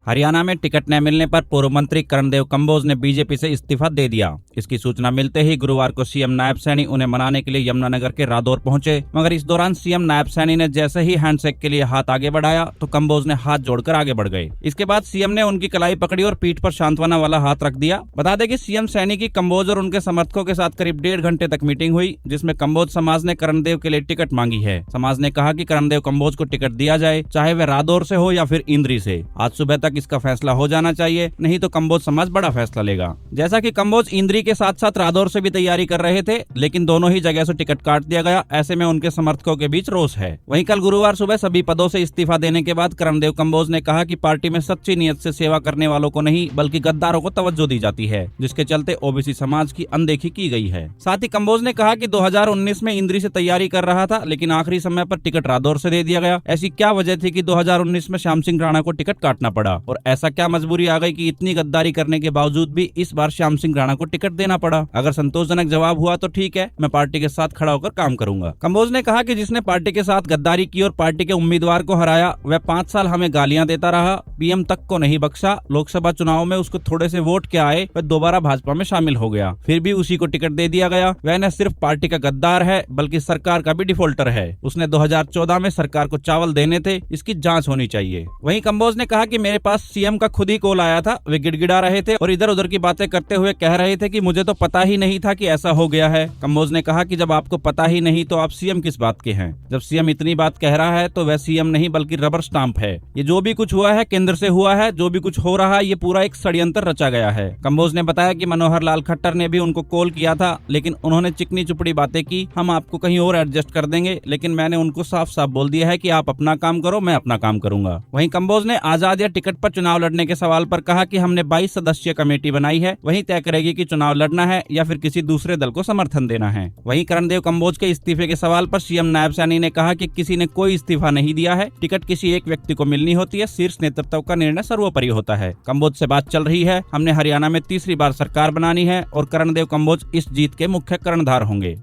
हरियाणा में टिकट न मिलने पर पूर्व मंत्री कर्णदेव कंबोज ने बीजेपी से इस्तीफा दे दिया। इसकी सूचना मिलते ही गुरुवार को सीएम नायब सैनी उन्हें मनाने के लिए यमुनानगर के रादौर पहुंचे, मगर इस दौरान सीएम नायब सैनी ने जैसे ही हैंडशेक के लिए हाथ आगे बढ़ाया तो कंबोज ने हाथ जोड़कर आगे बढ़ गए। इसके बाद सीएम ने उनकी कलाई पकड़ी और पीठ पर सांत्वना वाला हाथ रख दिया। बता दें कि सीएम सैनी की कंबोज और उनके समर्थकों के साथ करीब 1.5 घंटे तक मीटिंग हुई, जिसमें कंबोज समाज ने कर्णदेव के लिए टिकट मांगी है। समाज ने कहा कि कर्णदेव कंबोज को टिकट दिया जाए, चाहे वह रादौर से हो या फिर इंद्री से। आज सुबह तक इसका फैसला हो जाना चाहिए, नहीं तो कंबोज समाज बड़ा फैसला लेगा। जैसा कि कंबोज इंद्री के साथ साथ रादौर से भी तैयारी कर रहे थे, लेकिन दोनों ही जगह से टिकट काट दिया गया। ऐसे में उनके समर्थकों के बीच रोष है। वहीं कल गुरुवार सुबह सभी पदों से इस्तीफा देने के बाद कर्णदेव कंबोज ने कहा कि पार्टी में सच्ची नीयत से सेवा करने वालों को नहीं बल्कि गद्दारों को तवज्जो दी जाती है, जिसके चलते ओबीसी समाज की अनदेखी की गई है। साथ ही कंबोज ने कहा कि 2019 में इंद्री से तैयारी कर रहा था, लेकिन आखिरी समय पर टिकट रादौर से दे दिया गया। ऐसी क्या वजह थी कि 2019 में श्याम सिंह राणा को टिकट काटना पड़ा, और ऐसा क्या मजबूरी आ गई कि इतनी गद्दारी करने के बावजूद भी इस बार श्याम सिंह राणा को टिकट देना पड़ा। अगर संतोषजनक जवाब हुआ तो ठीक है, मैं पार्टी के साथ खड़ा होकर काम करूंगा। कंबोज ने कहा कि जिसने पार्टी के साथ गद्दारी की और पार्टी के उम्मीदवार को हराया, वह 5 साल हमें गालियां देता रहा, पीएम तक को नहीं बख्शा। लोकसभा चुनाव में उसको थोड़े से वोट के आए, वह दोबारा भाजपा में शामिल हो गया, फिर भी उसी को टिकट दे दिया गया। वह न सिर्फ पार्टी का गद्दार है बल्कि सरकार का भी डिफॉल्टर है। उसने 2014 में सरकार को चावल देने थे, इसकी जांच होनी चाहिए। वहीं कंबोज ने कहा कि मेरे पास सीएम का खुद ही कॉल आया था, वे गिड़गिड़ा रहे थे और इधर उधर की बातें करते हुए कह रहे थे कि मुझे तो पता ही नहीं था कि ऐसा हो गया है। कंबोज ने कहा कि जब आपको पता ही नहीं तो आप सीएम किस बात के हैं। जब सीएम इतनी बात कह रहा है तो वह सीएम नहीं बल्कि रबर स्टाम्प है। ये जो भी कुछ हुआ है केंद्र से हुआ है, जो भी कुछ हो रहा है ये पूरा एक षड्यंत्र रचा गया है। कंबोज ने बताया कि मनोहर लाल खट्टर ने भी उनको कॉल किया था, लेकिन उन्होंने चिकनी चुपड़ी बातें की, हम आपको कहीं और एडजस्ट कर देंगे, लेकिन मैंने उनको साफ साफ बोल दिया है कि आप अपना काम करो, मैं अपना काम करूंगा। वहीं कंबोज ने आजाद या टिकट पर चुनाव लड़ने के सवाल पर कहा कि हमने 22 सदस्यीय कमेटी बनाई है, वही तय करेगी कि चुनाव लड़ना है या फिर किसी दूसरे दल को समर्थन देना है। वहीं कर्णदेव कंबोज के इस्तीफे के सवाल पर सीएम नायब सैनी ने कहा कि किसी ने कोई इस्तीफा नहीं दिया है, टिकट किसी एक व्यक्ति को मिलनी होती है, शीर्ष नेतृत्व का निर्णय सर्वोपरि होता है। कंबोज से बात चल रही है, हमने हरियाणा में तीसरी बार सरकार बनानी है और कर्णदेव कंबोज इस जीत के मुख्य कर्णधार होंगे।